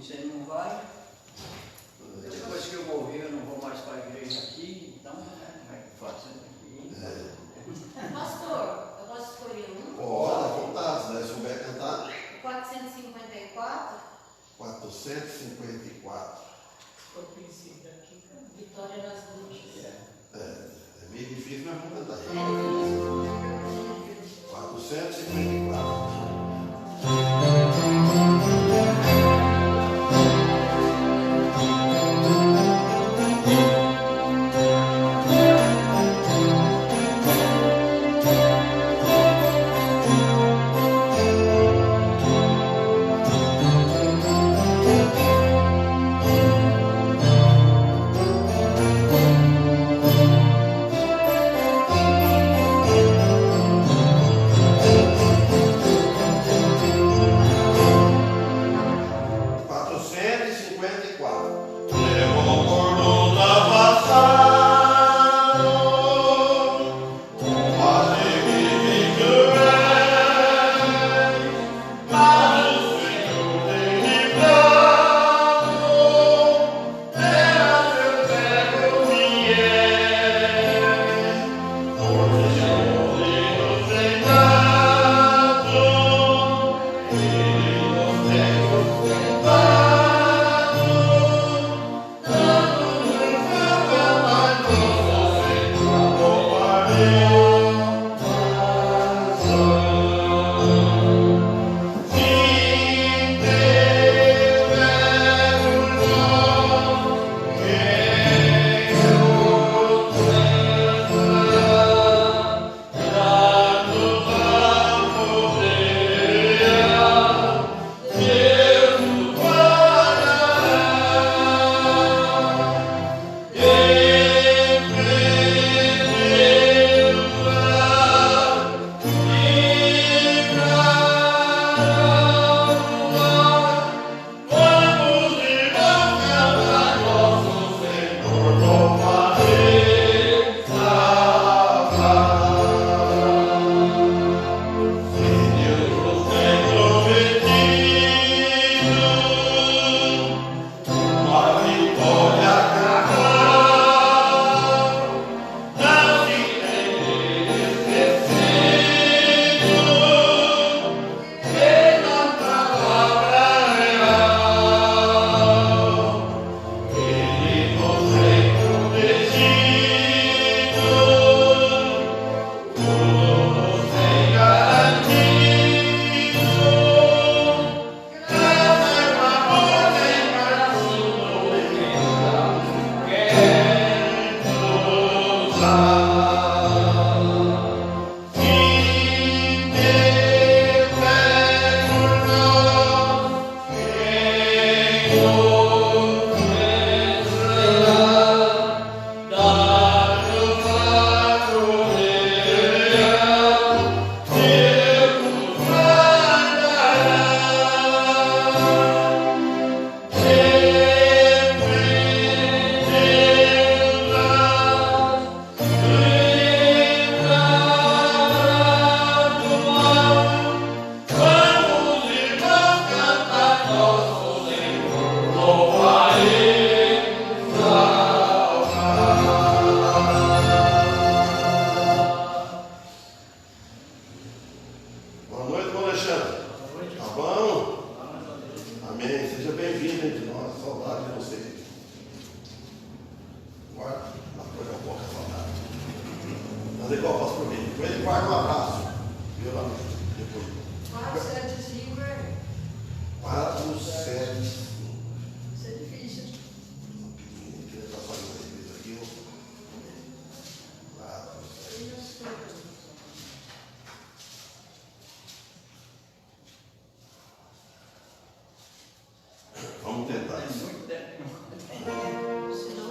você não vai. Depois que eu morrer, eu não vou mais para a igreja aqui, então vai fazendo aqui. Pastor, eu posso escolher um? Pode, à vontade, se nós souber cantar. 454. 454. O princípio aqui. Vitória nas Bruxas. É meio difícil, mas vamos cantar. É. 454. Vamos tentar.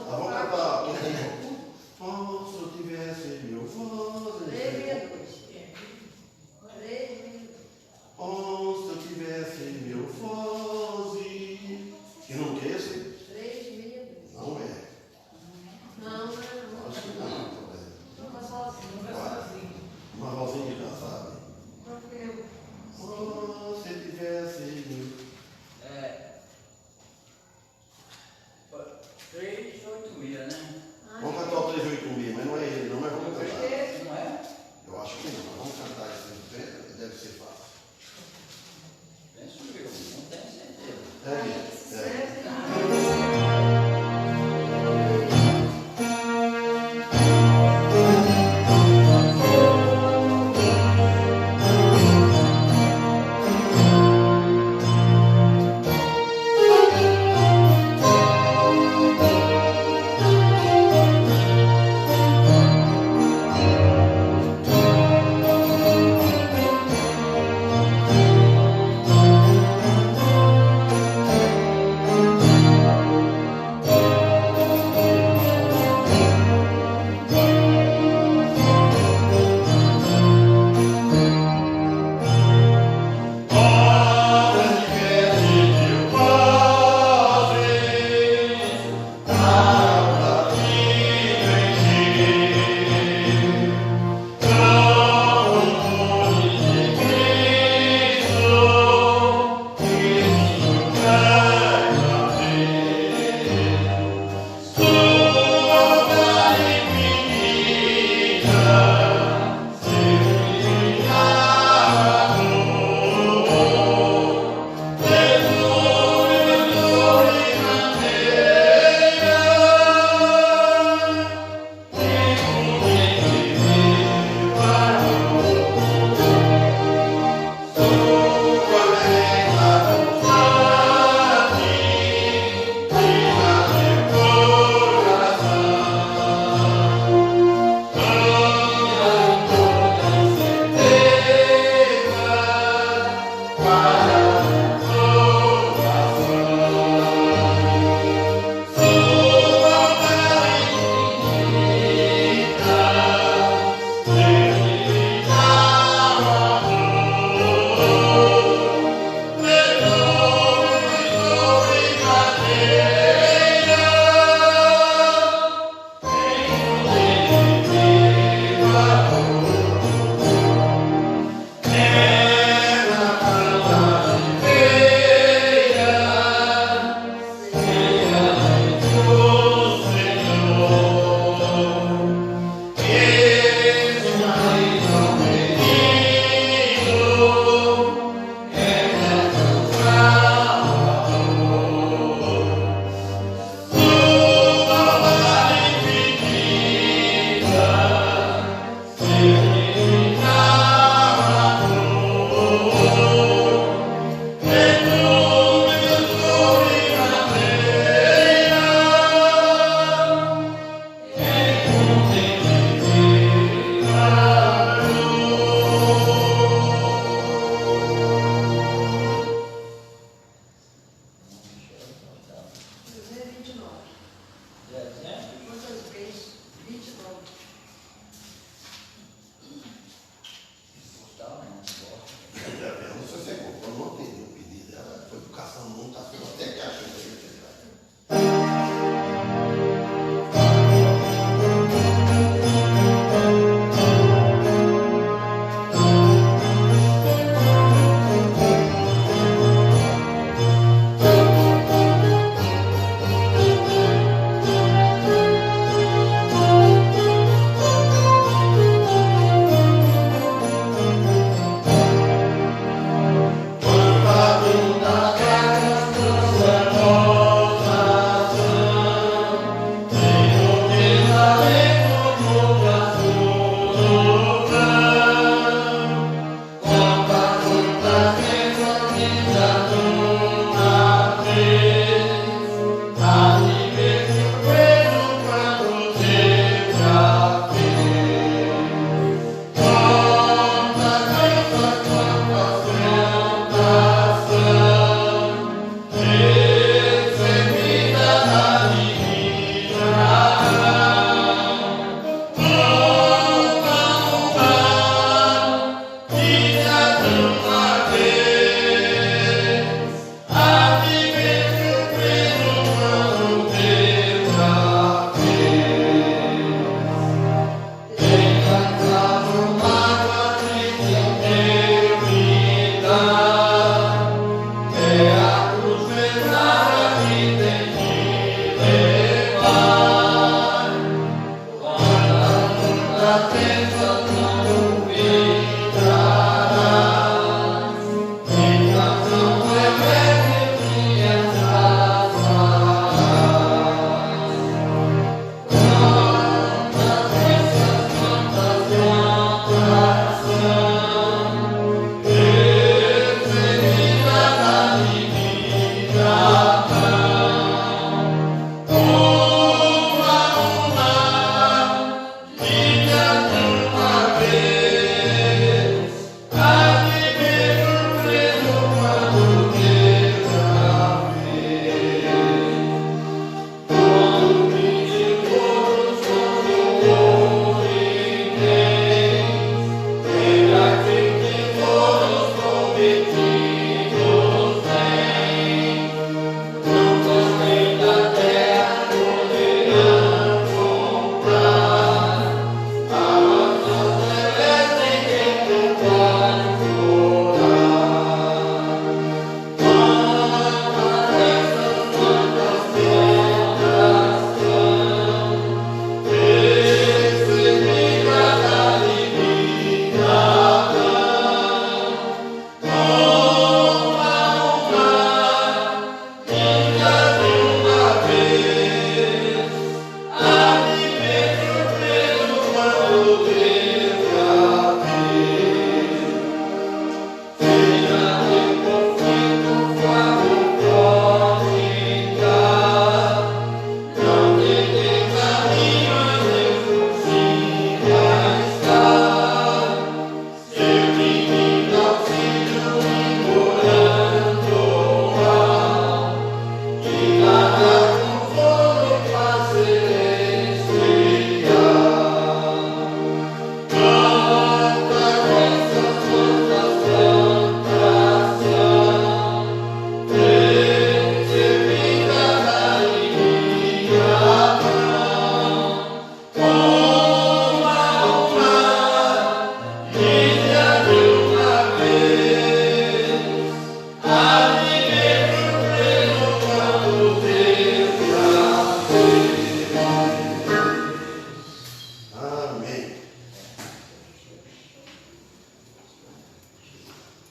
Vamos cantar. Oh, se eu tivesse meu voz. Oh, se eu tivesse meu voz.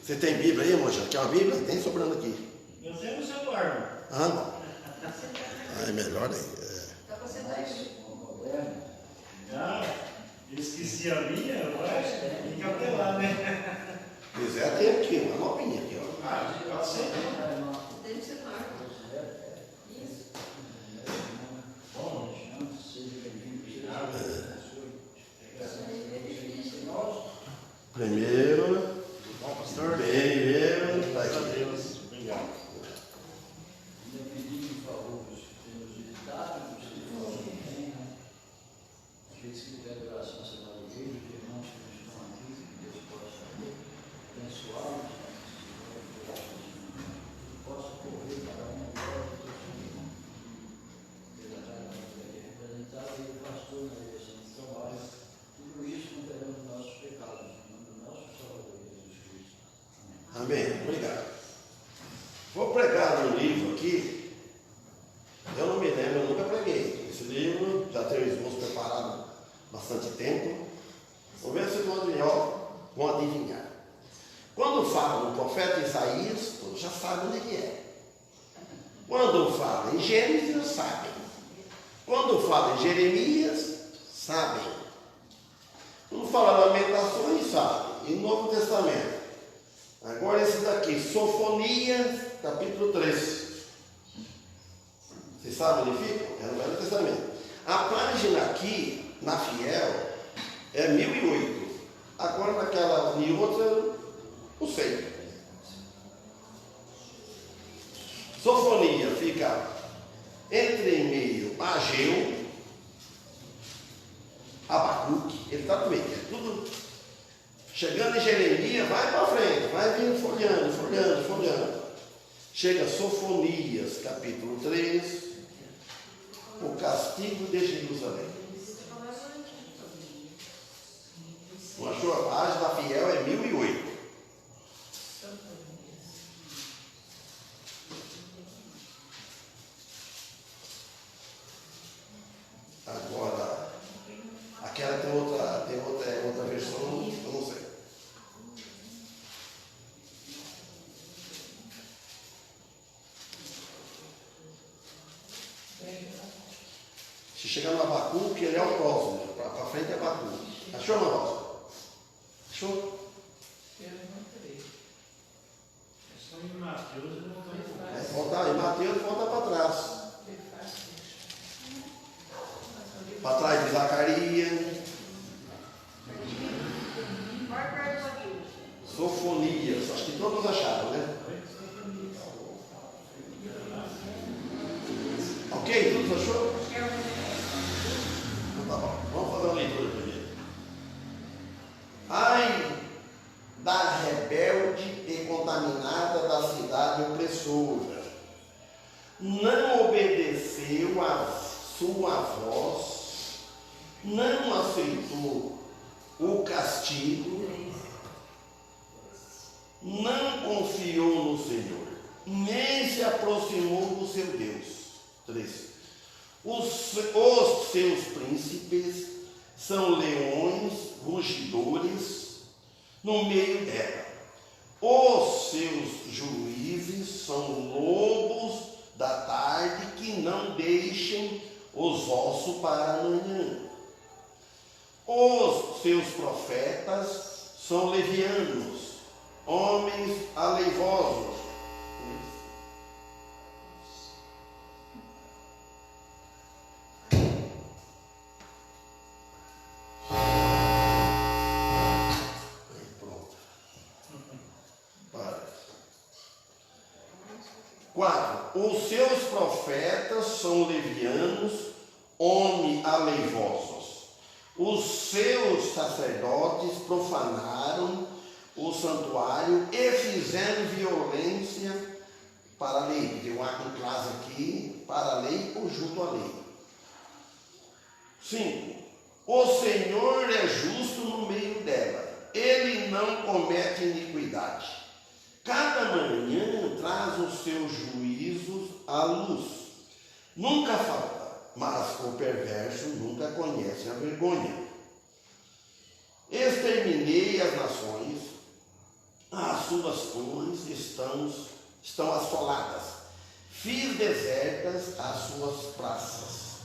Você tem Bíblia aí, moça? Quer uma Bíblia? Tem sobrando aqui. Eu tenho o celular. Ah, não. Ah, é melhor aí. Dá pra sentar aí. Ah, eu esqueci a minha, eu acho. Tem que apelar, né? Se quiser, tem aqui, uma novinha aqui, ó. Ah, pode ser. Tem no celular. Isso. Bom, Primeiro. bom, pastor. Primeiro. Tá Graças a aqui. Deus. Obrigado. Pedimos favor dos que nos visitaram, dos que foram também, né? Aqueles que tiveram oração semana de igreja, os irmãos que nos estão aqui, que Deus possa abençoá-los, que possa correr para uma glória de Deus também. Pela cara da representada e o pastor na direção do trabalho, tudo isso considerando os nossos pecados, em nome do nosso Salvador Jesus Cristo. Amém. Amém. Obrigado. Vou pregar um livro aqui. Eu não me lembro, eu nunca preguei. Esse livro já tem o esboço preparado há bastante tempo. Vou ver se vão adivinhar. Quando fala no profeta Isaías, todos já sabem onde é. Quando fala em Gênesis, sabem. Quando fala em Jeremias, sabem. Quando fala Lamentações, sabem. E no Novo Testamento. Agora esse daqui, Sofonias, capítulo 3. Vocês sabem onde fica? É no Velho Testamento. A página aqui, na Fiel, é 1008. Agora naquela e outra, não sei. Sofonia fica entre meio Ageu, Abacuque, ele está no meio, é tudo. Chegando em Jeremias, vai para frente, vai vindo folhando. Chega Sofonias, capítulo 3, o castigo de Jerusalém. Não achou? A página da Fiel é 1008. Agora, aquela tem outra versão, eu não sei. Se chegar no Abacuque, ele é o próximo. Para frente é Abacuque. Achou, não, Rosa? Achou? Eu não creio. É só em Mateus e voltando. Voltar em Mateus, volta para trás. Para trás de Zacarias. Sofonias. Acho que todos acharam, né? Ok? Todos achou? Então tá bom. Vamos fazer uma leitura primeiro. Ai da rebelde e contaminada da cidade opressora. Não obedeceu a sua voz, não aceitou o castigo, não confiou no Senhor, nem se aproximou do seu Deus. 3. Os seus príncipes são leões rugidores no meio dela. Os seus juízes são lobos da tarde que não deixam os ossos para amanhã. Os seus profetas são levianos, homens aleivosos. Pronto. Para. 4. Os seus profetas são levianos, homens aleivosos. Os seus sacerdotes profanaram o santuário e fizeram violência para a lei. Tem um arco em classe aqui, para a lei ou junto à lei. 5. O Senhor é justo no meio dela. Ele não comete iniquidade. Cada manhã traz os seus juízos à luz. Nunca falta, mas o perverso nunca conhece a vergonha. Exterminei as nações, as suas torres estão assoladas. Fiz desertas as suas praças,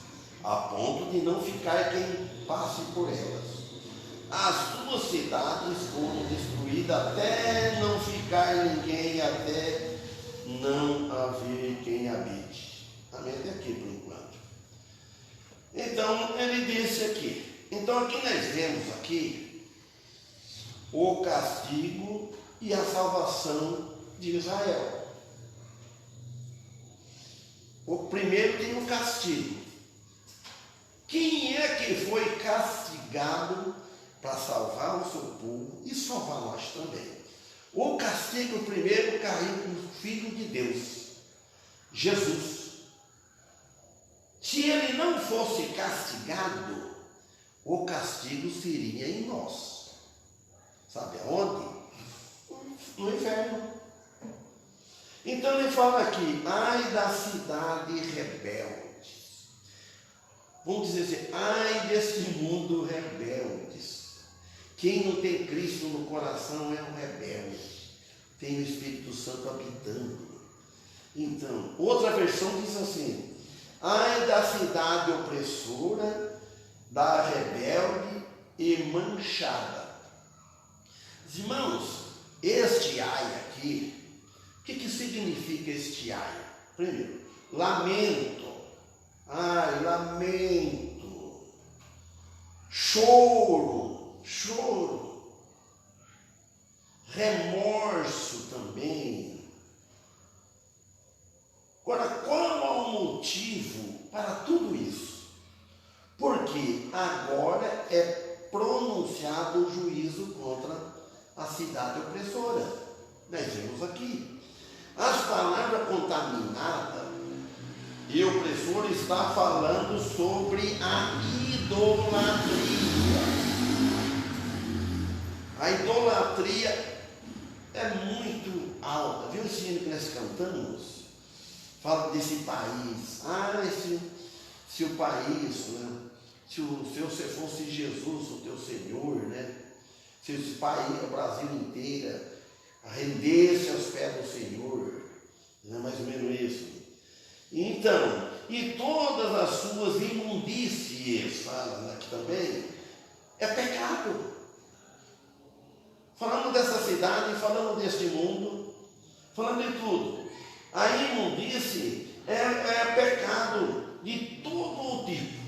a ponto de não ficar quem passe por elas. As suas cidades foram destruídas até não ficar ninguém, até não haver quem habite. Amém? Até aqui por enquanto. Então, ele disse aqui. Então, aqui nós vemos aqui o castigo e a salvação de Israel. O primeiro tem o castigo. Quem é que foi castigado para salvar o seu povo e salvar nós também? O castigo primeiro caiu com o Filho de Deus, Jesus. Se ele não fosse castigado, o castigo seria em nós. Sabe aonde? No inferno. Então ele fala aqui, ai da cidade rebelde. Vamos dizer assim, ai desse mundo rebeldes. Quem não tem Cristo no coração é um rebelde. Tem o Espírito Santo habitando. Então, outra versão diz assim, ai da cidade opressora, da rebelde e manchada. Irmãos, este ai aqui, o que significa este ai? Primeiro, lamento. Ai, lamento. Choro. Remorso também. Agora, qual é o motivo para tudo isso? Porque agora é pronunciado o juízo contra a cidade opressora. Nós vemos aqui. As palavras contaminadas e opressor está falando sobre a idolatria. A idolatria é muito alta. Viu o hino que nós cantamos? Fala desse país. Se o país, né? Se você fosse Jesus, o teu Senhor, né? Se esse país, o Brasil inteira, rendesse aos pés do Senhor. Não é mais ou menos isso. Então, e todas as suas imundícies, fala aqui também, é pecado. Falando dessa cidade, falando deste mundo, falando de tudo. A imundície é pecado de todo o tipo,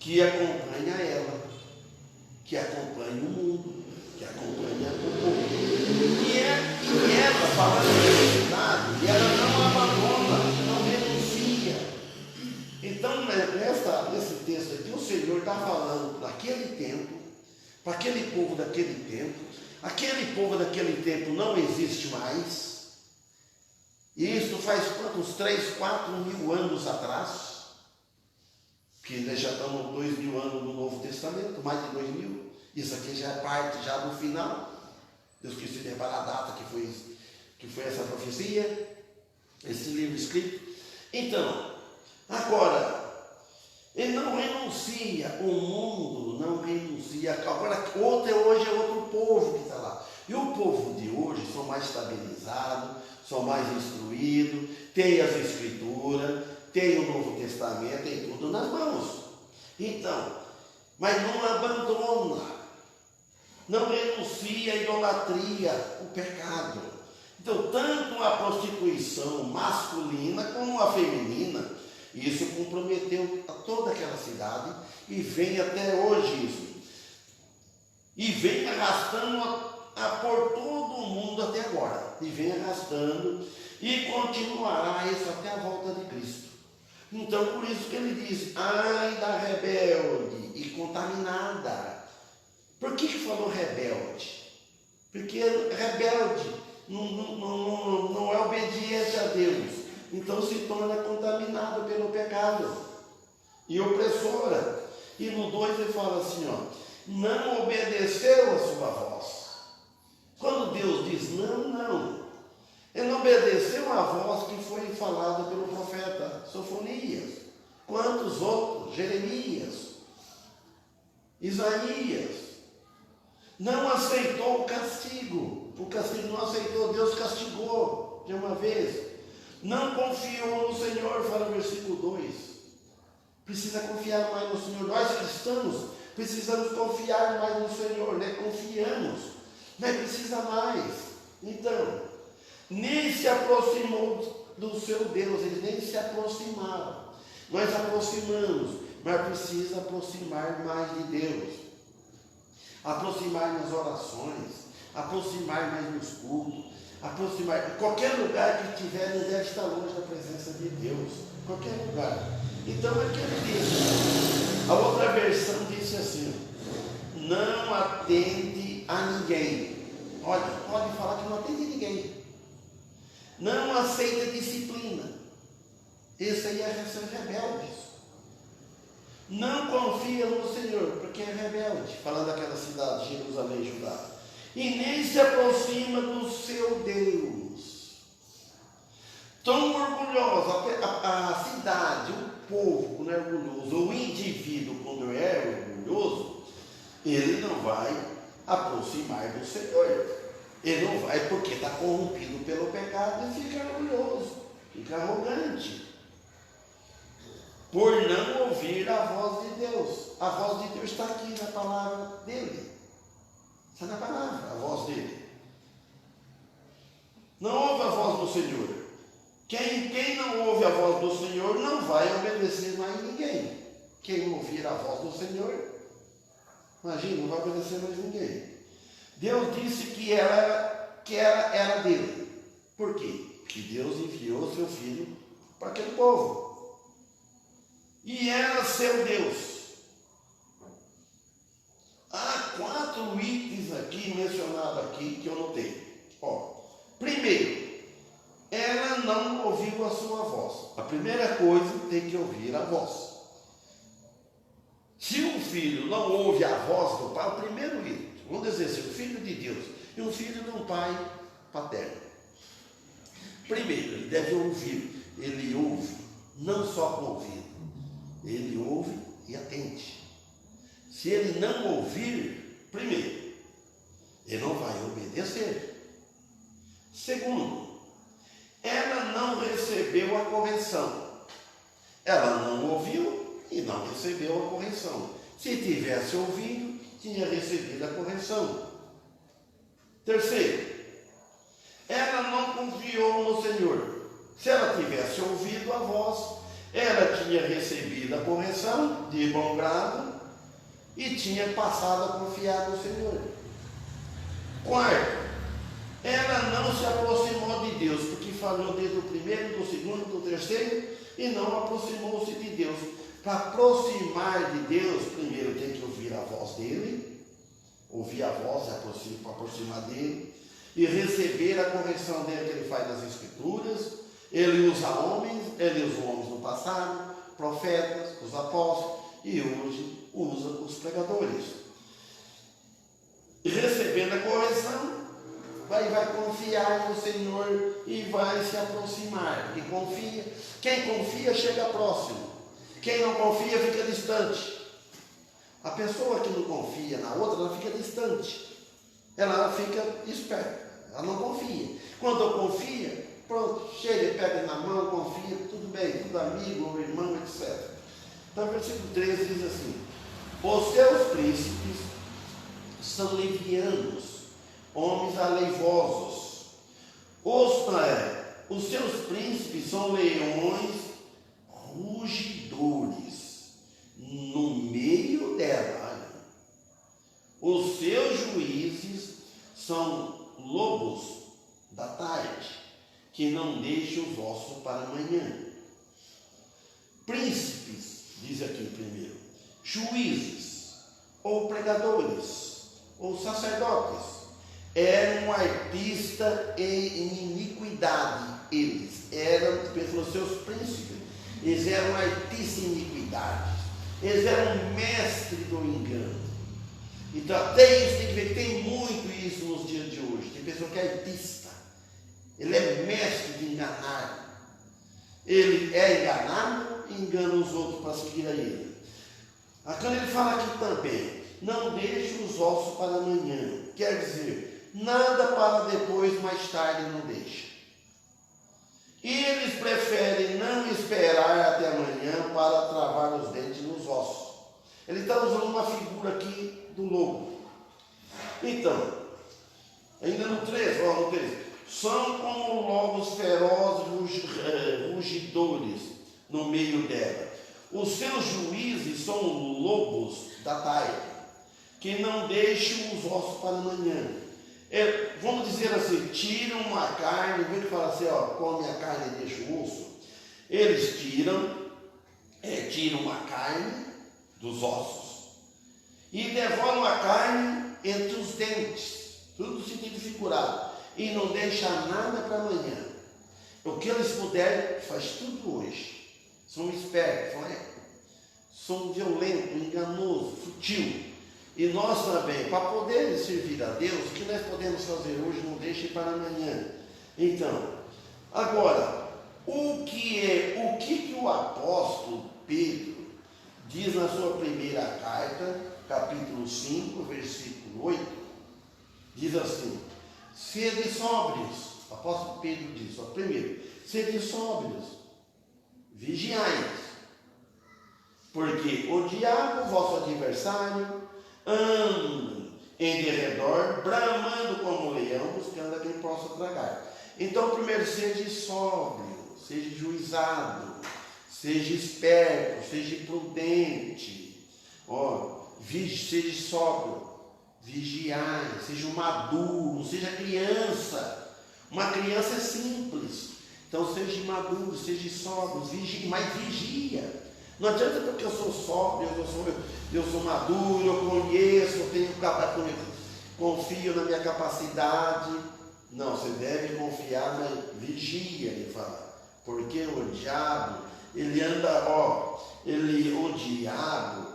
que acompanha ela, que acompanha o mundo, que acompanha o povo. E ela, falando da cidade, ela não abandona, não renuncia. Então, nesse texto aqui, o Senhor está falando naquele tempo, para aquele povo daquele tempo. Aquele povo daquele tempo não existe mais. E isso faz quantos? 3, 4 mil anos atrás. Que nós já estamos 2.000 anos no Novo Testamento, mais de 2.000. Isso aqui já é parte já do final. Deus quis se preparar a data que foi essa profecia, esse livro escrito. Então, agora, ele não renuncia, o mundo não renuncia. Agora, hoje é outro povo que está lá. E o povo de hoje são mais estabilizados, são mais instruídos, tem as escrituras, tem o Novo Testamento, tem tudo nas mãos. Então, mas não abandona, não renuncia à idolatria, o pecado. Então, tanto a prostituição masculina como a feminina, isso comprometeu a toda aquela cidade e vem até hoje isso. E vem arrastando por todo o mundo até agora. E vem arrastando e continuará isso até a volta de Cristo. Então, por isso que ele diz, ai da rebelde e contaminada. Por que falou rebelde? Porque rebelde não é obediente a Deus. Então se torna contaminado pelo pecado. E opressora. E no 2 ele fala assim, ó, não obedeceu a sua voz. Quando Deus diz não. Ele não obedeceu a voz que foi falada pelo profeta Sofonias. Quantos outros? Jeremias, Isaías. Não aceitou o castigo. O castigo não aceitou, Deus castigou de uma vez. Não confiou no Senhor, fala o versículo 2. Precisa confiar mais no Senhor. Nós cristãos precisamos confiar mais no Senhor, né? Confiamos, mas precisa mais. Então, nem se aproximou do seu Deus, eles nem se aproximaram. Nós aproximamos, mas precisa aproximar mais de Deus. Aproximar nas orações, aproximar mais nos cultos, aproximar. Em qualquer lugar que estiver, não deve estar longe da presença de Deus. Qualquer lugar. Então aqui ele diz, a outra versão disse assim: não atende a ninguém. Olha, pode falar que não atende a ninguém. Não aceita disciplina. Esse aí são rebeldes. Não confia no Senhor, porque é rebelde, falando daquela cidade, Jerusalém, Judá. E nem se aproxima do seu Deus. Tão orgulhosa, a cidade, o povo, quando é orgulhoso, ou o indivíduo, quando é orgulhoso, ele não vai aproximar do Senhor. Ele não vai porque está corrompido pelo pecado e fica orgulhoso, fica arrogante. Por não ouvir a voz de Deus. A voz de Deus está aqui na palavra dele. Está na palavra, a voz dele. Não ouve a voz do Senhor. Quem não ouve a voz do Senhor não vai obedecer mais ninguém. Quem ouvir a voz do Senhor, imagina, não vai obedecer mais ninguém. Deus disse que ela era dele. Por quê? Porque Deus enviou seu filho para aquele povo. E era seu Deus. Há 4 itens aqui mencionados aqui que eu notei. Primeiro, ela não ouviu a sua voz. A primeira coisa, tem que ouvir a voz. Se um filho não ouve a voz do pai, o primeiro item, vamos dizer assim, o filho de Deus e um filho de um pai paterno. Primeiro, ele deve ouvir. Ele ouve, não só com o ouvido. Ele ouve e atende. Se ele não ouvir, primeiro, ele não vai obedecer. Segundo, ela não recebeu a correção. Ela não ouviu e não recebeu a correção. Se tivesse ouvido, tinha recebido a correção. Terceiro, ela não confiou no Senhor. Se ela tivesse ouvido a voz, ela tinha recebido a correção de bom grado e tinha passado a confiar no Senhor. Quarto, ela não se aproximou de Deus, porque falhou desde o primeiro, do segundo, do terceiro, e não aproximou-se de Deus. Para aproximar de Deus, primeiro tem que ouvir a voz dele, ouvir a voz para aproximar dele, e receber a correção dele que ele faz nas Escrituras. Ele usa homens no passado, profetas, os apóstolos, e hoje usa os pregadores. E recebendo a correção, vai confiar no Senhor e vai se aproximar. Quem confia chega próximo. Quem não confia fica distante. A pessoa que não confia na outra, ela fica distante. Ela fica esperta, ela não confia. Quando confia, pronto, chega, pega na mão, confia, tudo bem, tudo amigo, ou irmão, etc. Então, o versículo 13 diz assim: os seus príncipes são levianos, homens aleivosos. Os seus príncipes são leões rugidores no meio dela. Os seus juízes são lobos da tarde, que não deixam os ossos para amanhã. Príncipes, diz aqui primeiro, juízes, ou pregadores, ou sacerdotes, eram artistas em iniquidade. Eles eram, pelos seus príncipes, eles eram artistas em iniquidade, eles eram mestres do engano. Então, até isso tem que ver que tem muito isso nos dias de hoje. Tem pessoa que é artista, ele é mestre de enganar. Ele é enganado e engana os outros para seguir a ele. Quando ele fala aqui também, não deixe os ossos para amanhã. Quer dizer, nada para depois, mais tarde não deixa. Eles preferem não esperar até amanhã para travar os dentes nos ossos. Ele está usando uma figura aqui do lobo. Então, ainda no 3, no 3, são como lobos ferozes, rugidores no meio dela. Os seus juízes são lobos da taia, que não deixam os ossos para amanhã. Vamos dizer assim, tiram uma carne, vem que fala assim, come a carne e deixa o osso. Eles tiram a carne dos ossos e devoram a carne entre os dentes, tudo no sentido figurado, e não deixa nada para amanhã. O que eles puderem, faz tudo hoje. São espertos, são violentos, enganosos, sutil. E nós também, para poder servir a Deus, o que nós podemos fazer hoje, não deixe para amanhã. Então, agora, o que o apóstolo Pedro diz na sua primeira carta, capítulo 5, versículo 8, diz assim: sede sóbrios. O apóstolo Pedro diz, primeiro, sede sóbrios, vigiai, porque o diabo, vosso adversário, anda em derredor, bramando como um leão, buscando a quem possa tragar. Então, primeiro, seja sóbrio, seja juizado, seja esperto, seja prudente, seja sóbrio, vigiai, seja maduro, seja criança. Uma criança é simples, então seja maduro, seja sóbrio, mas vigia. Não adianta porque eu sou sóbrio, eu sou maduro, eu conheço, confio na minha capacidade. Não, você deve confiar, mas vigia, ele fala. Porque o diabo, ele anda, o diabo,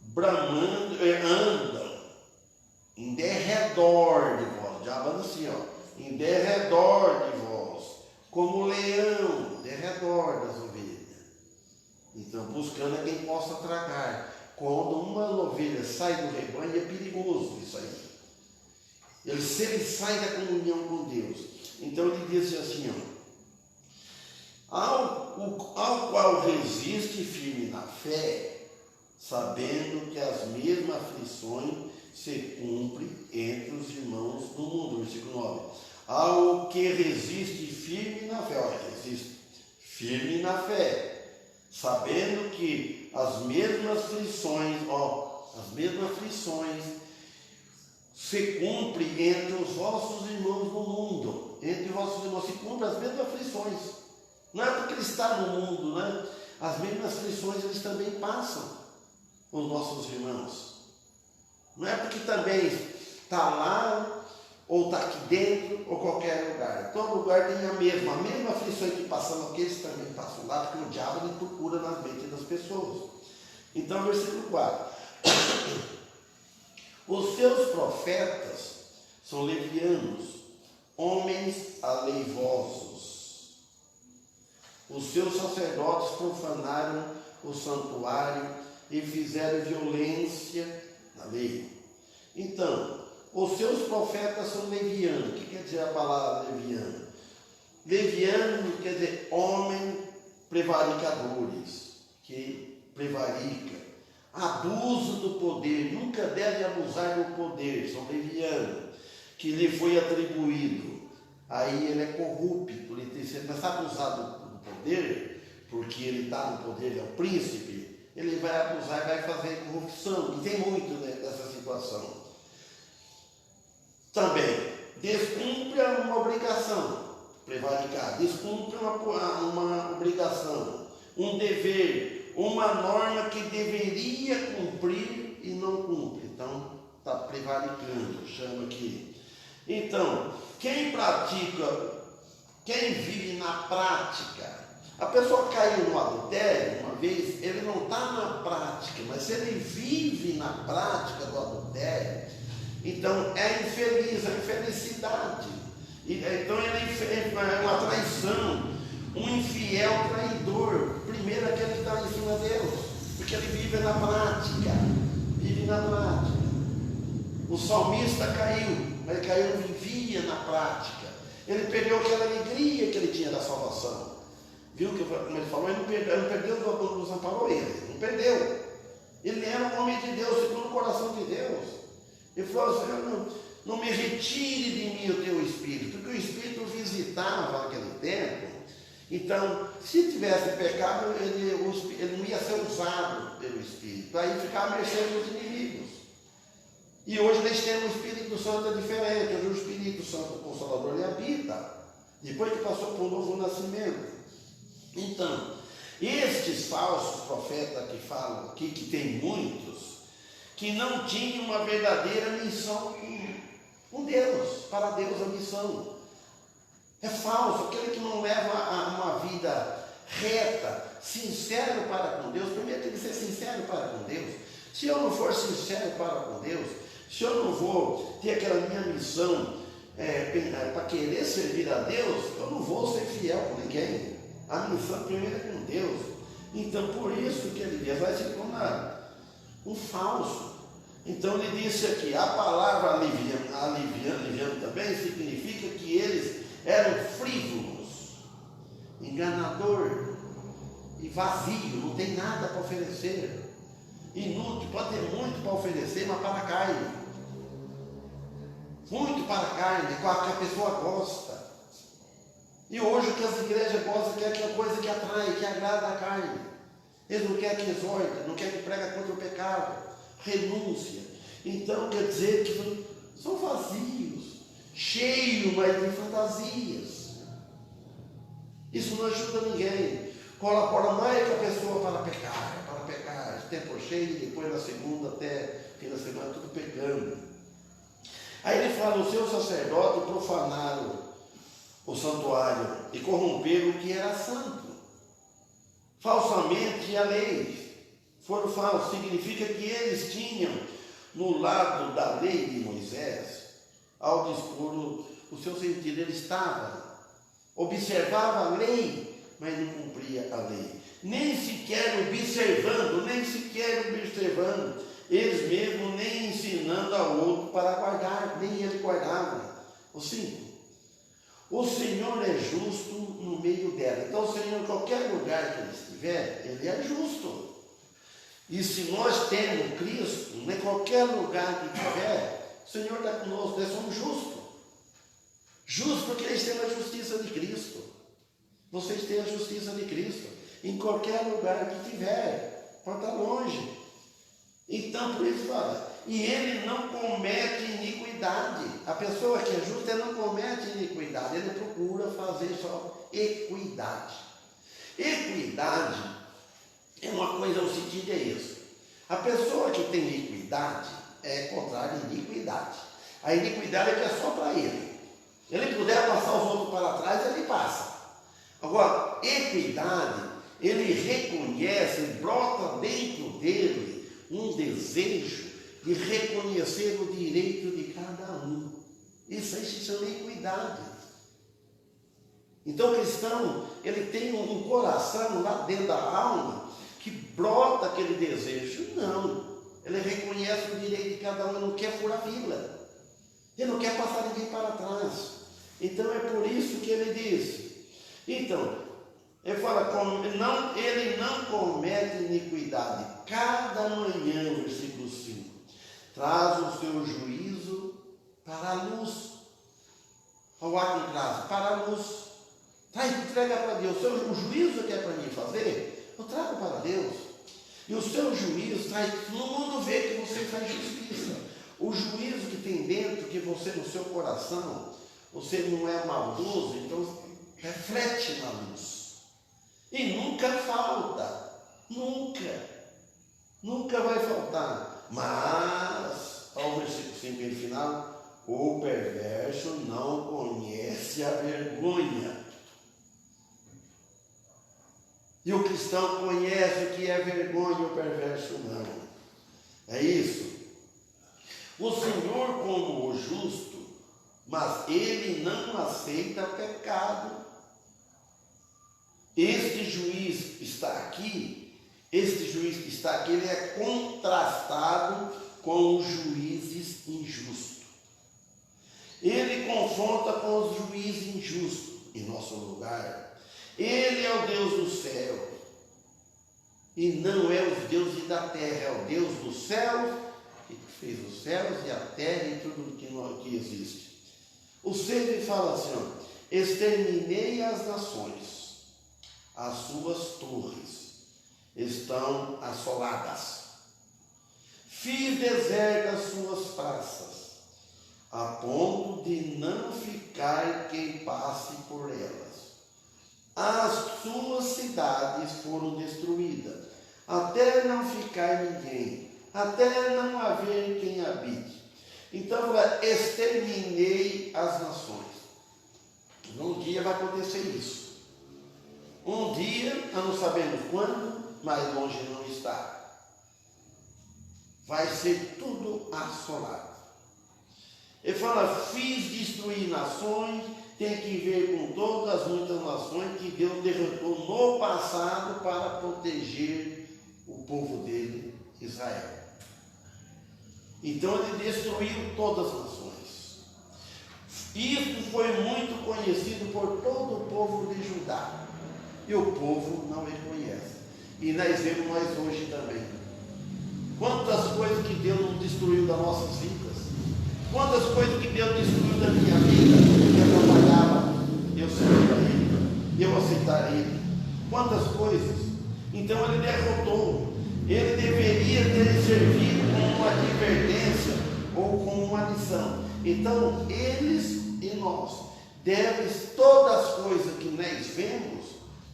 bramando, anda em derredor de vós. O diabo anda assim, em derredor de vós, como leão, derredor das ovelhas. Então, buscando a quem possa tragar. Quando uma ovelha sai do rebanho, é perigoso isso aí. Se ele sai da comunhão com Deus. Então, ele diz assim, ao qual resiste firme na fé, sabendo que as mesmas aflições se cumprem entre os irmãos do mundo. Versículo 9. Ao que resiste firme na fé. Resiste firme na fé. Sabendo que as mesmas aflições se cumprem entre os vossos irmãos no mundo. Entre vossos irmãos se cumprem as mesmas aflições. Não é porque ele está no mundo, né? As mesmas aflições eles também passam, os nossos irmãos. Não é porque também está lá, ou está aqui dentro, ou qualquer lugar. Todo lugar tem a mesma aflição que passam aqui, eles também passam lá, porque o diabo ele procura nas mentes das pessoas. Então, versículo 4. Os seus profetas são levianos, homens aleivosos. Os seus sacerdotes profanaram o santuário e fizeram violência na lei. Então, os seus profetas são levianos. O que quer dizer a palavra leviano? Leviano quer dizer homem prevaricadores, que prevarica, abuso do poder, nunca deve abusar do poder, são levianos, que lhe foi atribuído. Aí ele é corrupto, ele está abusado do poder, porque ele está no poder, ele é o príncipe, ele vai abusar e vai fazer corrupção, e tem muito dessa situação. Também, descumpre uma obrigação, prevaricar, descumpre uma obrigação, um dever, uma norma que deveria cumprir e não cumpre. Então, está prevaricando, chama aqui. Então, quem vive na prática, a pessoa caiu no adultério uma vez, ele não está na prática, mas se ele vive na prática do adultério, então é infeliz, é infelicidade. Então ele é uma traição, um infiel traidor. Primeiro aquele que está em cima de Deus, porque ele vive na prática. vive na prática. O salmista caiu, mas ele caiu, vivia na prática. Ele perdeu aquela alegria que ele tinha da salvação. Viu que, como ele falou, ele não perdeu, não desamparou ele, não perdeu. Ele era um homem de Deus, segundo o coração de Deus. Ele falou: Senhor, não me retire de mim o teu Espírito, porque o Espírito visitava naquele tempo. Então, se tivesse pecado, ele não ia ser usado pelo Espírito, aí ficava à mercê dos inimigos. E hoje nós temos o Espírito Santo diferente. Hoje o Espírito Santo, o Consolador, ele habita, depois que passou por um novo nascimento. Então, estes falsos profetas que falam aqui, que tem muitos, que não tinham uma verdadeira missão com Deus, para Deus a missão. É falso, aquele que não leva a uma vida reta, sincero para com Deus. Primeiro tem que ser sincero para com Deus. Se eu não for sincero para com Deus, se eu não vou ter aquela minha missão para querer servir a Deus, eu não vou ser fiel com ninguém. A missão primeiro é com Deus. Então, por isso que ele vai se tornar um falso. Então, ele disse aqui, a palavra aliviando também significa que eles eram frívolos, enganador e vazio, não tem nada para oferecer. Inútil, pode ter muito para oferecer, mas para a carne. Muito para a carne, com a que a pessoa gosta. E hoje o que as igrejas gostam é aquela coisa que atrai, que agrada a carne. Eles não querem que exorta, não querem que prega contra o pecado, renúncia. Então quer dizer que são vazios, cheios, mas de fantasias. Isso não ajuda ninguém. Colabora mais que a pessoa para pecar, tempo cheio, e depois na segunda até fim da semana, tudo pecando. Aí ele fala: os seus sacerdotes profanaram o santuário e corromperam o que era santo. Falsamente a lei. Foram falsos, significa que eles tinham no lado da lei de Moisés, ao dispor o seu sentido. Ele observava a lei, mas não cumpria a lei. Nem sequer observando, eles mesmos nem ensinando ao outro para guardar, nem ele guardava. O 5. O Senhor é justo no meio dela. Então o Senhor, em qualquer lugar que ele estiver, ele é justo. E se nós temos Cristo, em qualquer lugar que tiver, o Senhor está conosco, nós somos justos. Justos porque eles têm a justiça de Cristo. Vocês têm a justiça de Cristo. Em qualquer lugar que tiver, pode estar longe. Então, por isso fala, e ele não comete iniquidade. A pessoa que é justa, ele não comete iniquidade, ele procura fazer só equidade. Equidade é uma coisa, o sentido é isso. A pessoa que tem equidade é contrária à iniquidade. A iniquidade é que é só para ele. Ele puder passar os outros para trás, ele passa. Agora, equidade, ele reconhece, brota dentro dele um desejo de reconhecer o direito de cada um. Isso aí se chama equidade. Então o cristão, ele tem um coração lá dentro da alma que brota aquele desejo. Não, ele reconhece o direito de cada um, ele não quer furar fila, ele não quer passar ninguém para trás. Então é por isso que ele diz. Então, ele fala, ele não comete iniquidade. Cada manhã, versículo 5, traz o seu juízo para a luz. Ao ar que traz, para a luz. Entrega para Deus. O juízo que é para mim fazer, eu trago para Deus. E o seu juízo traz, no mundo vê que você faz justiça. O juízo que tem dentro, que você, no seu coração, você não é maldoso, então reflete na luz. E nunca falta, nunca vai faltar. Mas, ao versículo 5 no final, o perverso não conhece a vergonha. E o cristão conhece o que é vergonha, o perverso não. É isso. O Senhor como o justo, mas ele não aceita pecado. Este juiz está aqui, Este juiz que está aqui, ele é contrastado com os juízes injustos. Ele confronta com os juízes injustos em nosso lugar. Ele é o Deus do céu e não é o Deus da terra, é o Deus dos céus, que fez os céus e a terra e tudo que existe. O 6 fala assim, ó, exterminei as nações, as suas torres estão assoladas, fiz desertas suas praças, a ponto de não ficar quem passe por elas. As suas cidades foram destruídas, até não ficar ninguém, até não haver quem habite. Então, exterminei as nações. Um dia vai acontecer isso. Um dia, nós não sabemos quando, mas longe não está. Vai ser tudo assolado. Ele fala, fiz destruir nações, tem que ver com todas as muitas nações que Deus derrotou no passado para proteger o povo dele, Israel. Então ele destruiu todas as nações. Isso foi muito conhecido por todo o povo de Judá. E o povo não reconhece. E nós vemos nós hoje também. Quantas coisas que Deus não destruiu das nossas vidas. Quantas coisas que Deus destruiu da minha vida. Eu trabalhava, eu servia Ele, eu aceitaria Ele. Quantas coisas. Então ele derrotou. Ele deveria ter servido como uma advertência ou como uma lição. Então eles e nós todas as coisas que nós vemos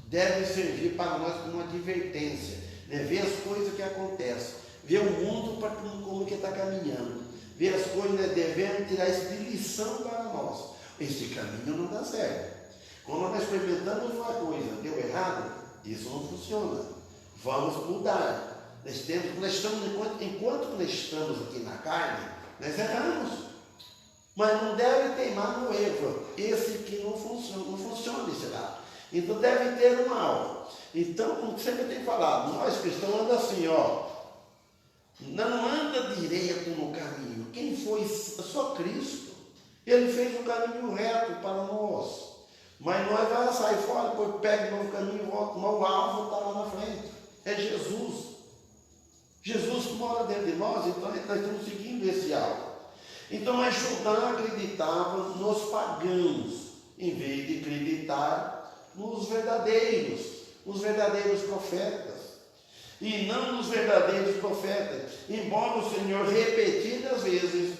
devem servir para nós como uma advertência, né? Ver as coisas que acontecem, ver o mundo para como que está caminhando, ver as coisas, né? Devemos tirar isso de lição para nós. Esse caminho não dá certo. Quando nós experimentamos uma coisa, deu errado, isso não funciona. Vamos mudar. Enquanto nós estamos aqui na carne, nós erramos. Mas não deve teimar no erro. Esse que não funciona esse lado. Então deve ter uma aula. Então, como sempre tem falado, nós cristãos andamos assim, ó. Não anda direito no caminho. Quem foi? Só Cristo. Ele fez o caminho reto para nós. Mas nós vamos sair fora, depois pega o novo caminho e volta. Mas o alvo está lá na frente. É Jesus. Jesus que mora dentro de nós, então nós estamos seguindo esse alvo. Então Judá acreditava nos pagãos, em vez de acreditar nos verdadeiros profetas. E não nos verdadeiros profetas. Embora o Senhor repetidas vezes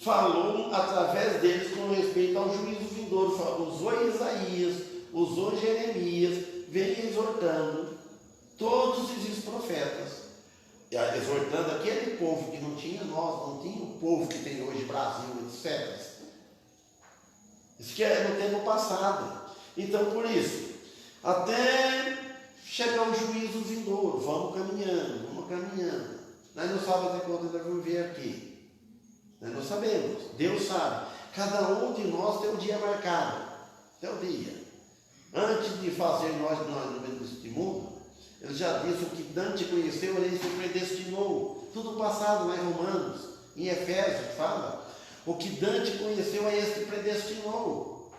falou através deles com respeito ao juízo vindouro, usou Isaías, usou Jeremias, vem exortando todos esses profetas, exortando aquele povo que não tinha nós, não tinha o povo que tem hoje Brasil, etc. Isso que é no tempo passado. Então, por isso, até chegar o juízo vindouro, vamos caminhando. Nós não sabemos até quando nós vamos vir aqui. Nós não sabemos. Deus sabe. Cada um de nós tem um dia marcado. Tem um dia. Antes de fazer nós neste mundo, ele já disse: o que Dante conheceu, ele se predestinou. Tudo passado lá em Romanos, em Efésios, fala. O que Dante conheceu, é esse que predestinou.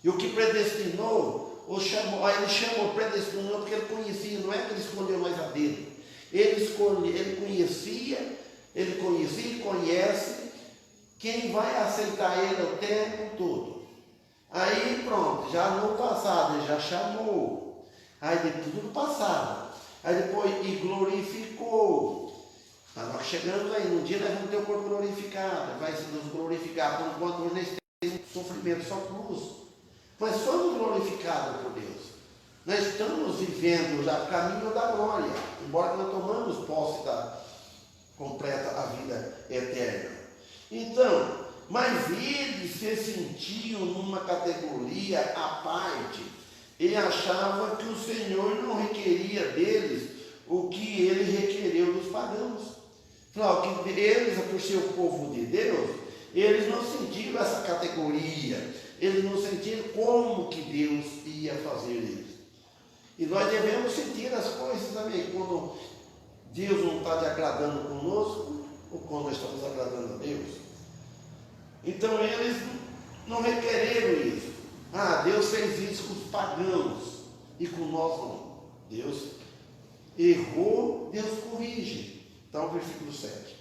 E o que predestinou, ele chamou, predestinou, porque ele conhecia, não é que ele escolheu mais a dele. Ele conhecia e conhece quem vai aceitar ele o tempo todo. Aí pronto, já no passado, ele já chamou. Aí tudo no passado. Aí depois, e glorificou. Nós chegamos aí, um dia nós vamos ter o corpo glorificado, vai se nos glorificar, por enquanto hoje nós temos sofrimento, só cruz. Mas somos glorificados por Deus. Nós estamos vivendo já o caminho da glória, embora nós tomamos posse da completa a vida eterna. Então, mas eles se sentiam numa categoria à parte e achavam que o Senhor não requeria deles o que ele requereu dos pagãos. Claro que eles, por ser o povo de Deus, eles não sentiram essa categoria, eles não sentiram como que Deus ia fazer eles. E nós devemos sentir as coisas também, quando Deus não está te agradando conosco, ou quando nós estamos agradando a Deus. Então eles não requereram isso. Ah, Deus fez isso com os pagãos e com nós não. Deus errou, Deus corrige. Então, versículo 7.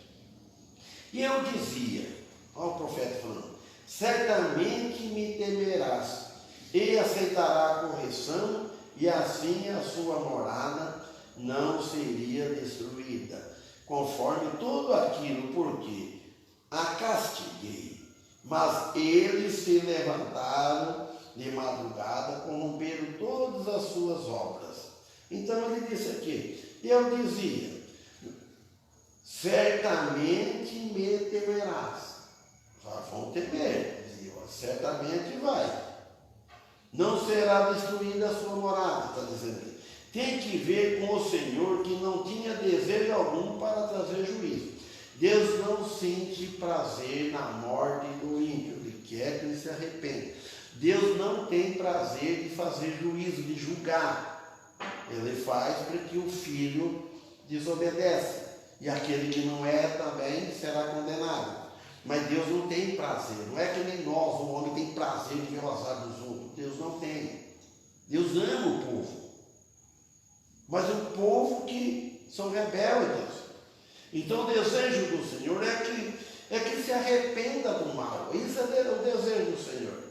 E eu dizia, olha o profeta falando, certamente me temerás, e aceitará a correção, e assim a sua morada não seria destruída, conforme tudo aquilo porque a castiguei. Mas eles se levantaram de madrugada, corromperam todas as suas obras. Então ele disse aqui, eu dizia, certamente me temerás. Vão temer, dizia, certamente vai. Não será destruída a sua morada, está dizendo aqui. Tem que ver com o Senhor, que não tinha desejo algum para trazer juízo. Deus não sente prazer na morte do ímpio, Ele quer que ele se arrependa. Deus não tem prazer de fazer juízo, de julgar. Ele faz porque o filho desobedece. E aquele que não é também será condenado. Mas Deus não tem prazer. Não é que nem nós, o homem, tem prazer de ver o azar dos outros. Deus não tem. Deus ama o povo. Mas o povo que são rebeldes. Então o desejo do Senhor é que se arrependa do mal. Isso é o desejo do Senhor.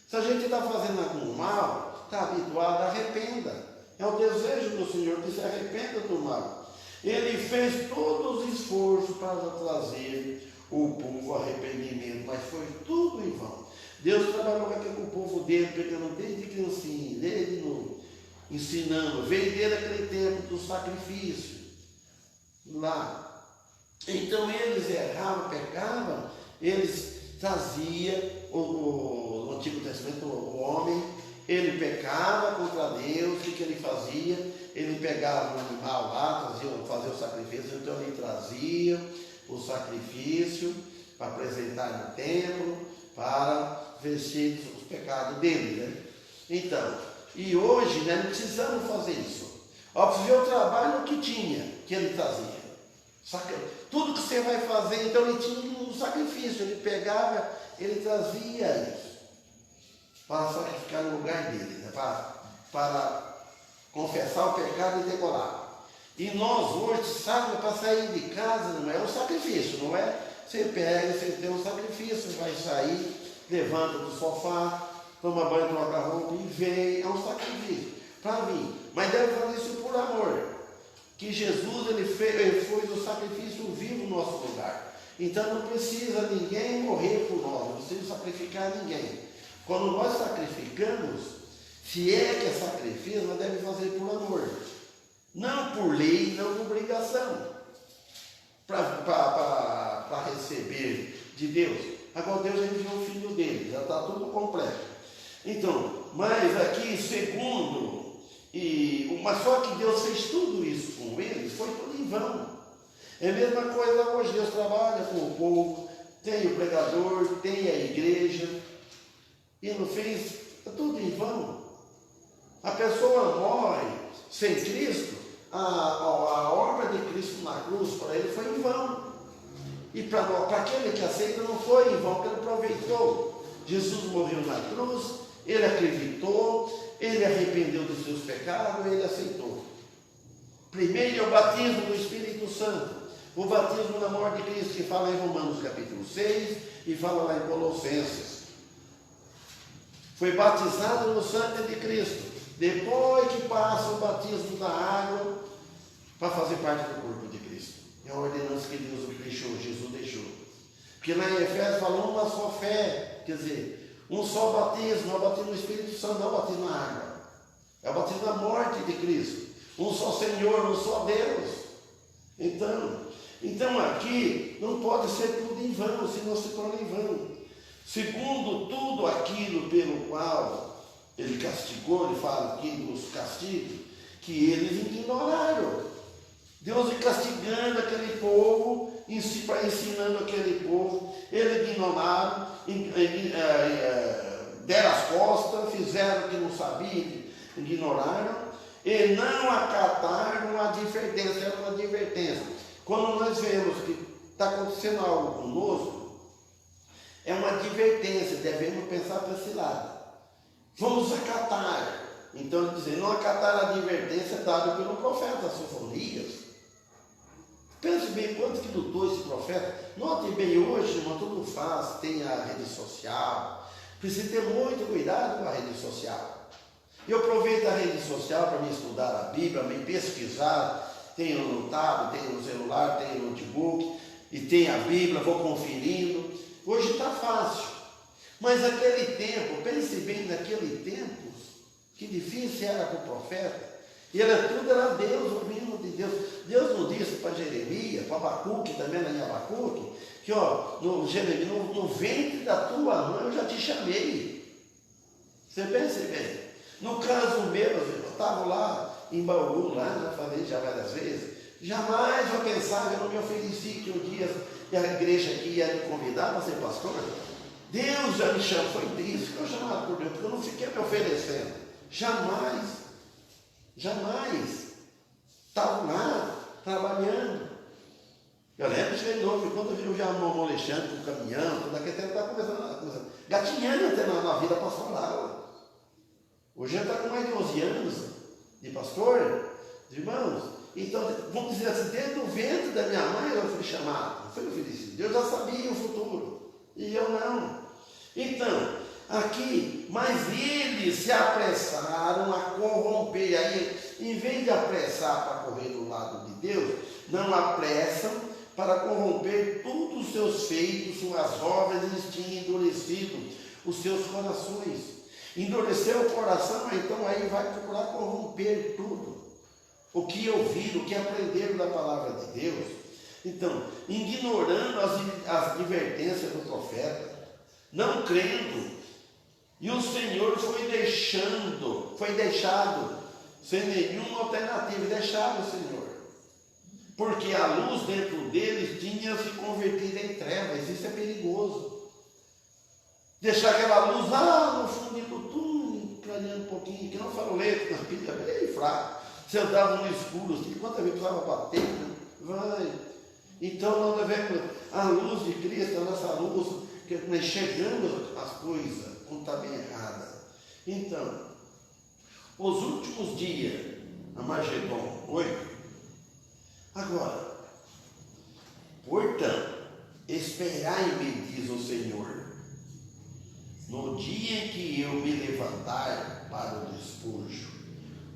Se a gente está fazendo algum mal, está habituado, arrependa. É o desejo do Senhor que se arrependa do mal. Ele fez todos os esforços para trazer o povo ao arrependimento, mas foi tudo em vão. Deus trabalhou com o povo dele, pegando desde criancinha, desde novo, ensinando. Veio desde aquele tempo do sacrifício, lá. Então eles erravam, pecavam, eles traziam, no Antigo Testamento, o homem, ele pecava contra Deus. O que ele fazia? Ele pegava um animal lá, fazia o sacrifício, então ele trazia o sacrifício para apresentar no templo, para vestir os pecados dele, né? Então, e hoje, né, não precisamos fazer isso. Ó, você vê o trabalho que tinha, que ele trazia. Tudo que você vai fazer, então ele tinha um sacrifício, ele pegava, ele trazia isso, para sacrificar no lugar dele, né? para confessar o pecado e decolar. E nós hoje, sabe, para sair de casa não é um sacrifício, não é? Você pega, você tem um sacrifício, você vai sair, levanta do sofá, toma banho, troca a roupa e vem, é um sacrifício para vir. Mas deve fazer isso por amor. Que Jesus ele fez o sacrifício vivo no nosso lugar. Então não precisa ninguém morrer por nós, não precisa sacrificar ninguém. Quando nós sacrificamos, se é que é sacrifício, nós devemos fazer por amor. Não por lei, não por obrigação. Para receber de Deus. Agora Deus enviou o Filho dele, já está tudo completo. Então, mas aqui, segundo... Mas só que Deus fez tudo isso com eles, foi tudo em vão. É a mesma coisa hoje, Deus trabalha com o povo, tem o pregador, tem a igreja, e não fez, é tudo em vão. A pessoa morre sem Cristo, a obra de Cristo na cruz para ele foi em vão. E para aquele que aceita não foi em vão, porque ele aproveitou. Jesus morreu na cruz, ele acreditou, ele arrependeu dos seus pecados, ele aceitou. Primeiro é o batismo do Espírito Santo, o batismo na morte de Cristo, que fala em Romanos capítulo 6 e fala lá em Colossenses. Foi batizado no sangue de Cristo, depois que passa o batismo da água para fazer parte do corpo de Cristo. É a ordenança que Deus deixou, Jesus deixou. Porque lá em Efésios fala uma só fé, quer dizer, um só batismo, não é o batismo do Espírito Santo, não é o batismo na água. É o batismo da morte de Cristo. Um só Senhor, um só Deus. Então aqui não pode ser tudo em vão, senão se torna em vão. Segundo tudo aquilo pelo qual ele castigou, ele fala aqui dos castigos, que eles ignoraram. Deus castigando aquele povo, ensinando aquele povo, eles ignoraram, deram as costas, fizeram o que não sabiam, ignoraram, e não acatar uma advertência. É uma advertência. Quando nós vemos que está acontecendo algo conosco, é uma advertência, devemos pensar para esse lado. Vamos acatar. Então, ele diz, não acatar a advertência dada pelo profeta Sofonias. Pense bem quanto que lutou esse profeta. Note bem, hoje, irmão, tudo faz, tem a rede social. Precisa ter muito cuidado com a rede social. Eu aproveito a rede social para me estudar a Bíblia, me pesquisar. Tenho no tablet, tenho no celular, tenho no notebook, e tenho a Bíblia, vou conferindo. Hoje está fácil. Mas aquele tempo, pense bem naquele tempo, que difícil era para o profeta. E tudo era Deus, ouvindo de Deus. Deus não disse para Jeremias, para Abacuque, também lá em Abacuque, que Jeremias, no ventre da tua mãe eu já te chamei. Você pensa bem. No caso meu, eu estava lá em Bauru, lá, já falei já várias vezes, jamais eu pensava, eu não me ofereci que um dia a igreja aqui ia me convidar para ser pastor. Deus já me chamou, foi isso que eu chamava por Deus, porque eu não fiquei me oferecendo. Jamais. Estava lá, trabalhando. Eu lembro de novo, quando eu vi o Jamão Alexandre com o caminhão, tudo aquele tempo estava começando, gatinhando até na vida pastoral. Hoje já está com mais de 11 anos de pastor, de irmãos. Então, vamos dizer assim, desde o ventre da minha mãe eu fui chamado, não foi oferecido. Deus já sabia o futuro, e eu não. Então, aqui, mas eles se apressaram a corromper. Aí, em vez de apressar para correr do lado de Deus, não apressam para corromper todos os seus feitos, suas obras, eles tinham endurecido os seus corações. Endureceu o coração, então aí vai procurar corromper tudo. O que ouviram, o que aprenderam da palavra de Deus. Então, ignorando as advertências do profeta, não crendo, e o Senhor foi deixado, sem nenhuma alternativa, deixado o Senhor. Porque a luz dentro deles tinha se convertido em trevas, isso é perigoso. Deixar aquela luz lá no fundo do túnel, clareando um pouquinho, que não farolete, na pilha bem fraca. Você andava no escuro, assim, quantas vezes precisava bater, né? Vai. Então nós devemos a luz de Cristo, a nossa luz, que nós enxergamos as coisas quando está bem errada. Então, os últimos dias, Armagedon 8, agora, portanto, esperai-me, diz o Senhor, no dia em que eu me levantar para o despojo,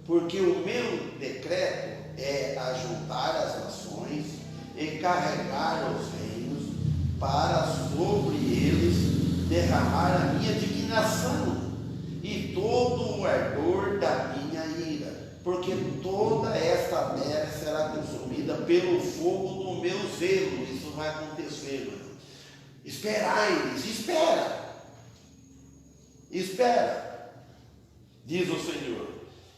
porque o meu decreto é ajuntar as nações e carregar os reinos, para sobre eles derramar a minha indignação e todo o ardor da minha ira, porque toda esta terra será consumida pelo fogo do meu zelo. Isso vai acontecer, mano. Esperai-lhes, espera, diz o Senhor.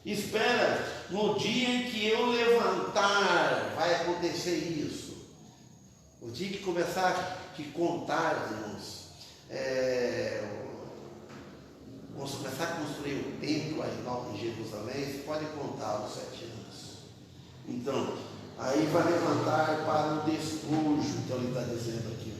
Espera, no dia em que eu levantar, vai acontecer isso. O dia que começar a contar, irmãos, vamos começar a construir o templo aí em Jerusalém, você pode contar os 7 anos. Então, aí vai levantar para o despojo, então ele está dizendo aqui.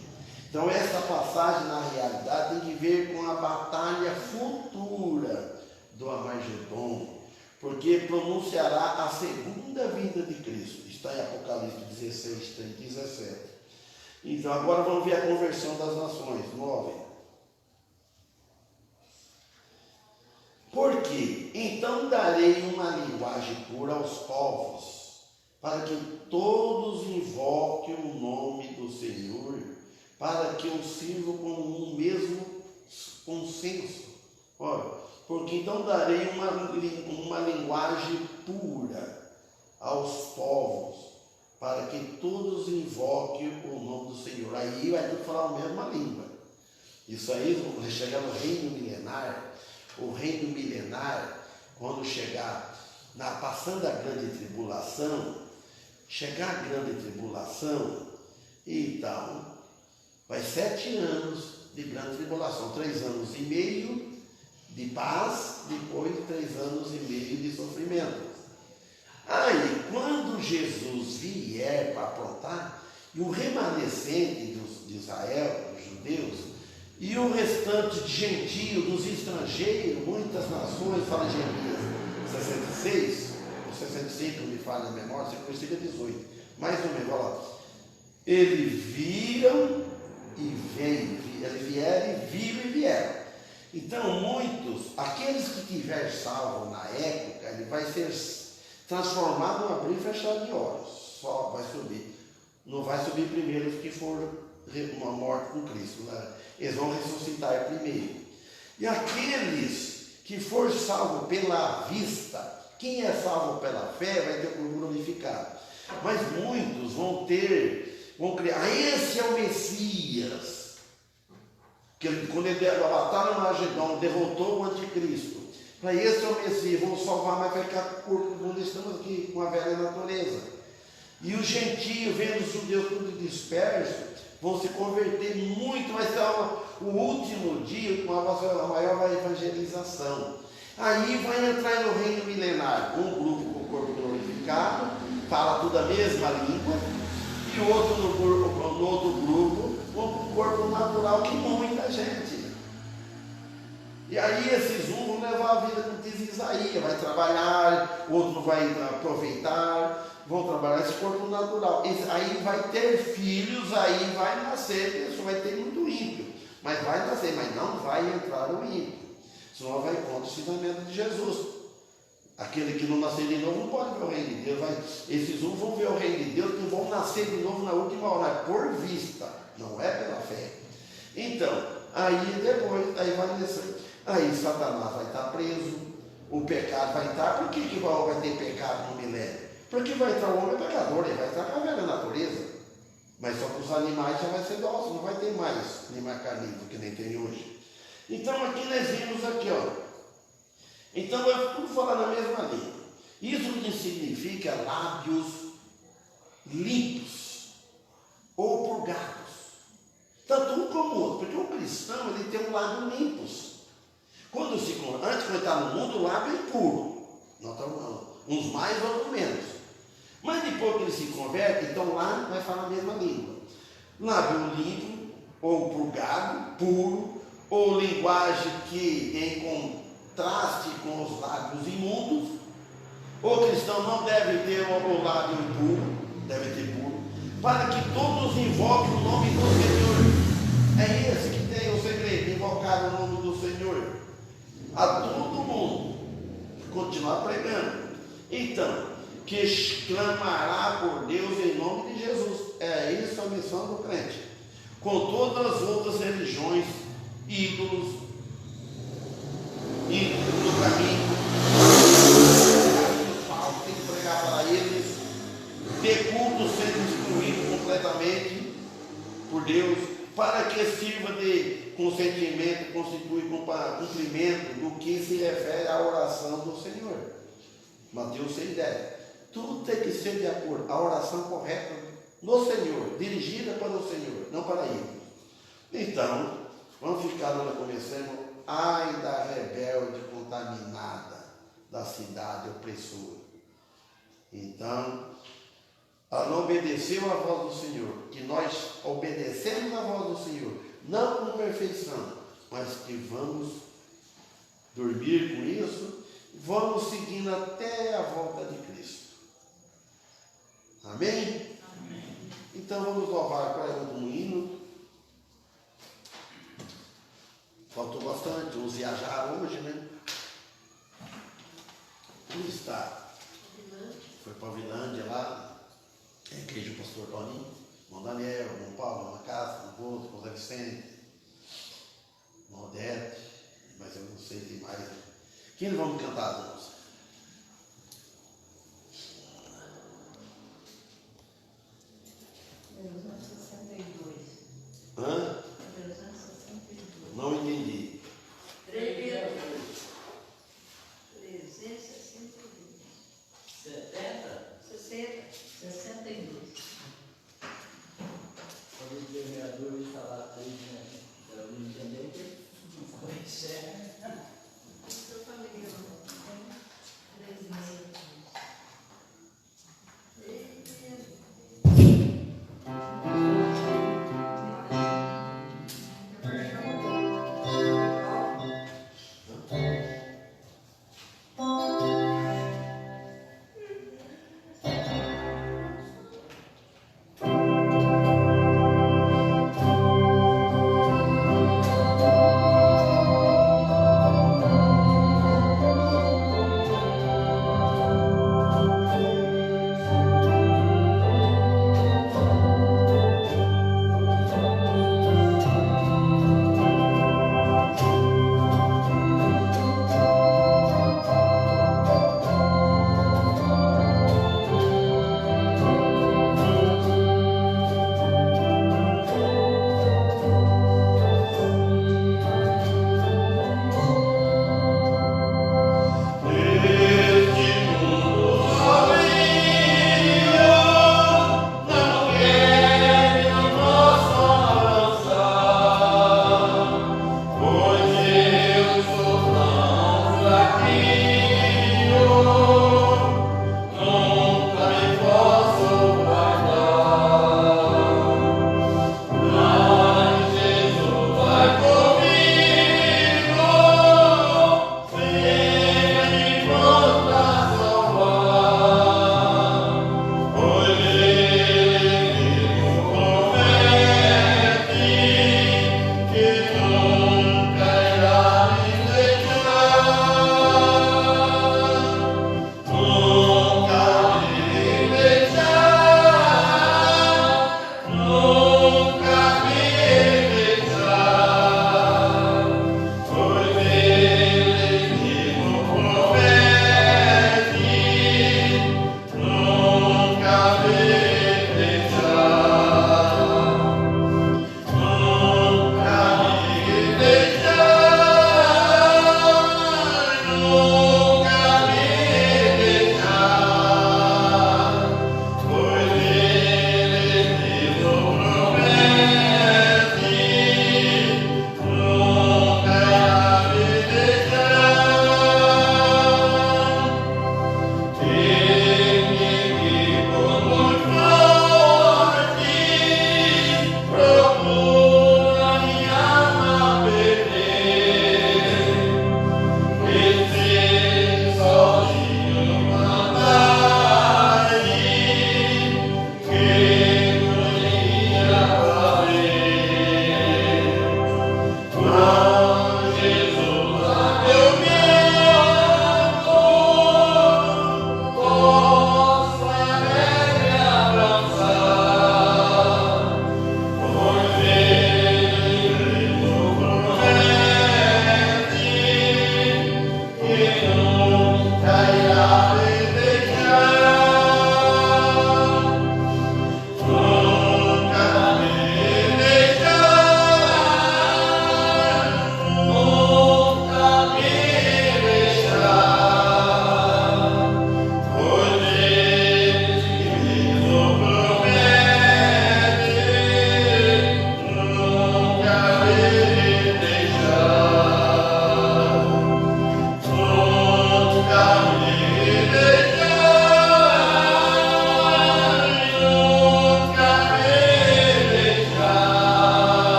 Então, essa passagem, na realidade, tem que ver com a batalha futura do Armagedon, porque pronunciará a segunda vinda de Cristo. Está em Apocalipse 16, 3, 17. Então, agora vamos ver a conversão das nações. 9. Porque então darei uma linguagem pura aos povos, para que todos invoquem o nome do Senhor, para que o sirvam com um mesmo consenso. Olha, porque então darei uma linguagem pura aos povos, para que todos invoquem o nome do Senhor. Aí vai ter que falar a mesma língua. Isso aí, quando chegar no reino milenar, o reino milenar, quando chegar, passando a grande tribulação, chegar a grande tribulação, então, vai 7 anos de grande tribulação, 3 anos e meio de paz, depois 3 anos e meio de sofrimento. Aí, quando Jesus vier para aprontar, e o remanescente de Israel, dos judeus, e o restante de gentio, dos estrangeiros, muitas nações, fala Jeremias 66, ou 65, me falha a memória, você conheceu 18, mais ou menos, olha lá. Eles viram e veio, eles vieram e viram e vieram. Então, muitos, aqueles que tiver salvo na época, ele vai ser transformado num abrir e fechar de olhos, só vai subir. Não vai subir primeiro os que foram mortos com Cristo, né? Eles vão ressuscitar primeiro. E aqueles que for salvo pela vista, quem é salvo pela fé vai ter o corpo glorificado. Mas muitos vão criar, esse é o Messias. Que quando ele deu a batalha no Armagedon, derrotou o anticristo. Para esse é o Messias, vão salvar, mas vai ficar com o corpo, quando estamos aqui com a velha natureza. E os gentios, vendo os judeus tudo dispersos, vão se converter muito, vai ser o último dia com a maior evangelização. Aí vai entrar no reino milenar, um grupo com o corpo glorificado, fala tudo a mesma língua, e o outro no outro grupo com o corpo natural, que muita gente. E aí esses um vão levar a vida, como diz Isaías, vai trabalhar, o outro vai aproveitar, vão trabalhar esse corpo natural. Aí vai ter filhos, aí vai nascer, isso vai ter muito ímpio, mas vai nascer, mas não vai entrar o ímpio, senão vai contra o ensinamento de Jesus. Aquele que não nascer de novo não pode ver o reino de Deus. Esses um vão ver o reino de Deus, que vão nascer de novo na última hora, por vista, não é pela fé. Então, aí depois, aí vai descer. Aí Satanás vai estar preso, o pecado vai entrar. Por que vai ter pecado no milênio? Porque vai entrar o homem pecador, ele vai entrar com a velha natureza. Mas só que os animais já vai ser dócil, não vai ter mais animais carnívoros que nem tem hoje. Então aqui nós vimos aqui, ó. Então vai tudo falar na mesma língua. Isso que significa lábios limpos ou purgados. Tanto um como o outro, porque o cristão ele tem um lábio limpos. Antes de entrar no mundo, o lábio é impuro. Nós estamos, uns mais, outros menos. Mas depois que ele se converte, então lá vai falar a mesma língua. Lábio limpo, ou purgado, puro, ou linguagem que em contraste com os lábios imundos. O cristão não deve ter o lábio impuro, deve ter puro, para que todos invoquem o nome do Senhor. É esse que tem o segredo, invocar o nome do Senhor. A todo mundo continuar pregando. Então, que clamará por Deus em nome de Jesus. É isso a missão do crente. Com todas as outras religiões, ídolos do caminho falso, tem que pregar para eles, ter culto sendo instruído completamente por Deus, para que sirva de consentimento, constitui cumprimento do que se refere à oração do Senhor. Mateus 6,10. Tudo tem que ser de acordo, a oração correta no Senhor, dirigida para o Senhor, não para ele. Então, vamos ficar onde começamos. Ai da rebelde contaminada da cidade opressora. Então, ela não obedeceu à voz do Senhor, que nós obedecemos à voz do Senhor, não com perfeição, mas que vamos dormir com isso, vamos seguindo até a volta de Cristo. Amém? Amém. Então vamos louvar para um hino. Faltou bastante, uns viajaram hoje, né? Onde está? Foi para a Vilândia lá, a igreja do pastor Toninho, irmão Daniel, irmão Paulo, irmão Cássia, irmão Bozo, irmão Zé Vicente, irmão Odete, mas eu não sei, tem mais. Quem vamos cantar, irmãos? Hã? Não entendi. 362. 62. Quando o vereador falar 3, né? Eu não entendi que não foi certo. Isso eu falei,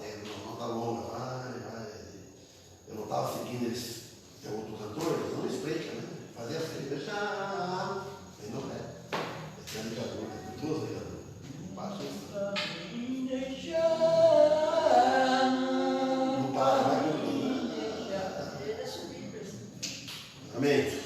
bateria, nota longa, vai. Eu não estava seguindo eles, é outro cantor, eles não explicam, né? Fazia assim, deixa. Aí não é. Esse é ligador, tem duas ligaduras. Baixa isso. Não para, vai. Amém.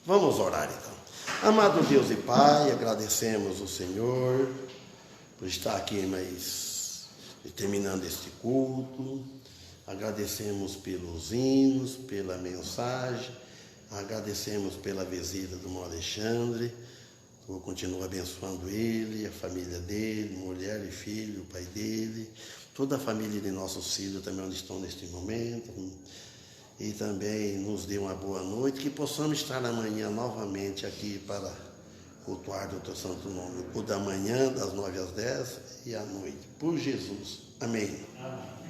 Vamos orar então. Amado Deus e Pai, agradecemos o Senhor por estar aqui terminando este culto. Agradecemos pelos hinos, pela mensagem, agradecemos pela visita do irmão Alexandre. Tu continua abençoando ele, a família dele, mulher e filho, o pai dele, toda a família de nossos filhos também onde estão neste momento. E também nos dê uma boa noite, que possamos estar amanhã novamente aqui para cultuar do teu santo nome. O culto da manhã, das 9 às 10 e à noite. Por Jesus. Amém. Amém.